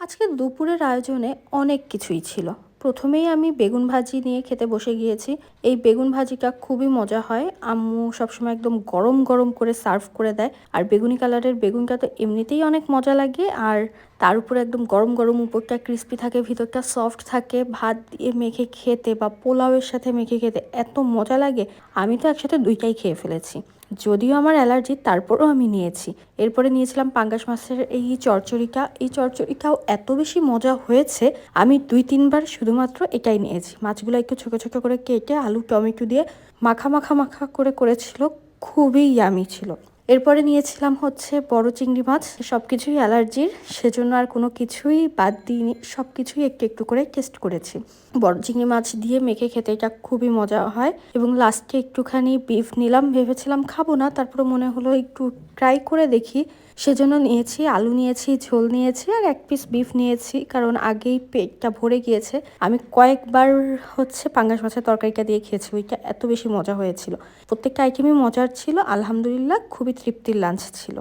আজকে দুপুরের আয়োজনে অনেক কিছুই ছিল। প্রথমেই আমি বেগুন ভাজি নিয়ে খেতে বসে গিয়েছি। এই বেগুন ভাজিটা খুবই মজা হয়। আম্মু সবসময় একদম গরম, গরম করে সার্ভ করে দেয়। আর বেগুনি কালারের বেগুনটা তো এমনিতেই অনেক মজা লাগে। আর তার উপরে একদম গরম, গরম উপরটা ক্রিস্পি থাকে, ভিতরটা সফট থাকে। ভাত দিয়ে মেখে খেতে বা পোলাওয়ের সাথে মেখে খেতে এত মজা লাগে। আমি তো একসাথে ২ টাই খেয়ে ফেলেছি। যদিও আমার অ্যালার্জি তারপরেও আমি নিয়েছি। এরপরে নিয়েছিলাম পাঙ্গাস মাছের এই চচ্চড়িটা। এই চচ্চড়িটাও এত বেশি মজা হয়েছে, আমি ২-৩ বার শুধুমাত্র এটাই নিয়েছি। মাছগুলো একটু ছোট, ছোট করে কেটে আলু, টমেটো দিয়ে মাখা, মাখা, মাখা করে করেছিল। খুবই ইয়ামি ছিল। এরপরে নিয়েছিলাম হচ্ছে বড় চিংড়ি মাছ। সবকিছুই অ্যালার্জির, সেজন্য আর কোনো কিছুই বাদ দিইনি। সবকিছুই একটু, একটু করে টেস্ট করেছি। বড় চিংড়ি মাছ দিয়ে মেখে খেতে এটা খুবই মজা হয় এবং লাস্টে একটুখানি বিফ নিলাম। ভেবেছিলাম খাবো না, তারপরে মনে হলো একটু ট্রাই করে দেখি। সেজন্য নিয়েছি আলু, নিয়েছি ঝোল, নিয়েছি আর ১ পিস বিফ নিয়েছি, কারণ আগেই পেটটা ভরে গিয়েছে। আমি কয়েকবার হচ্ছে পাঙ্গাস মাছের তরকারিটা দিয়ে খেয়েছি, ওইটা এত বেশি মজা হয়েছিল। প্রত্যেকটা আইটেমই মজার ছিল। আলহামদুলিল্লাহ খুবই তৃপ্তির লাঞ্চ ছিল।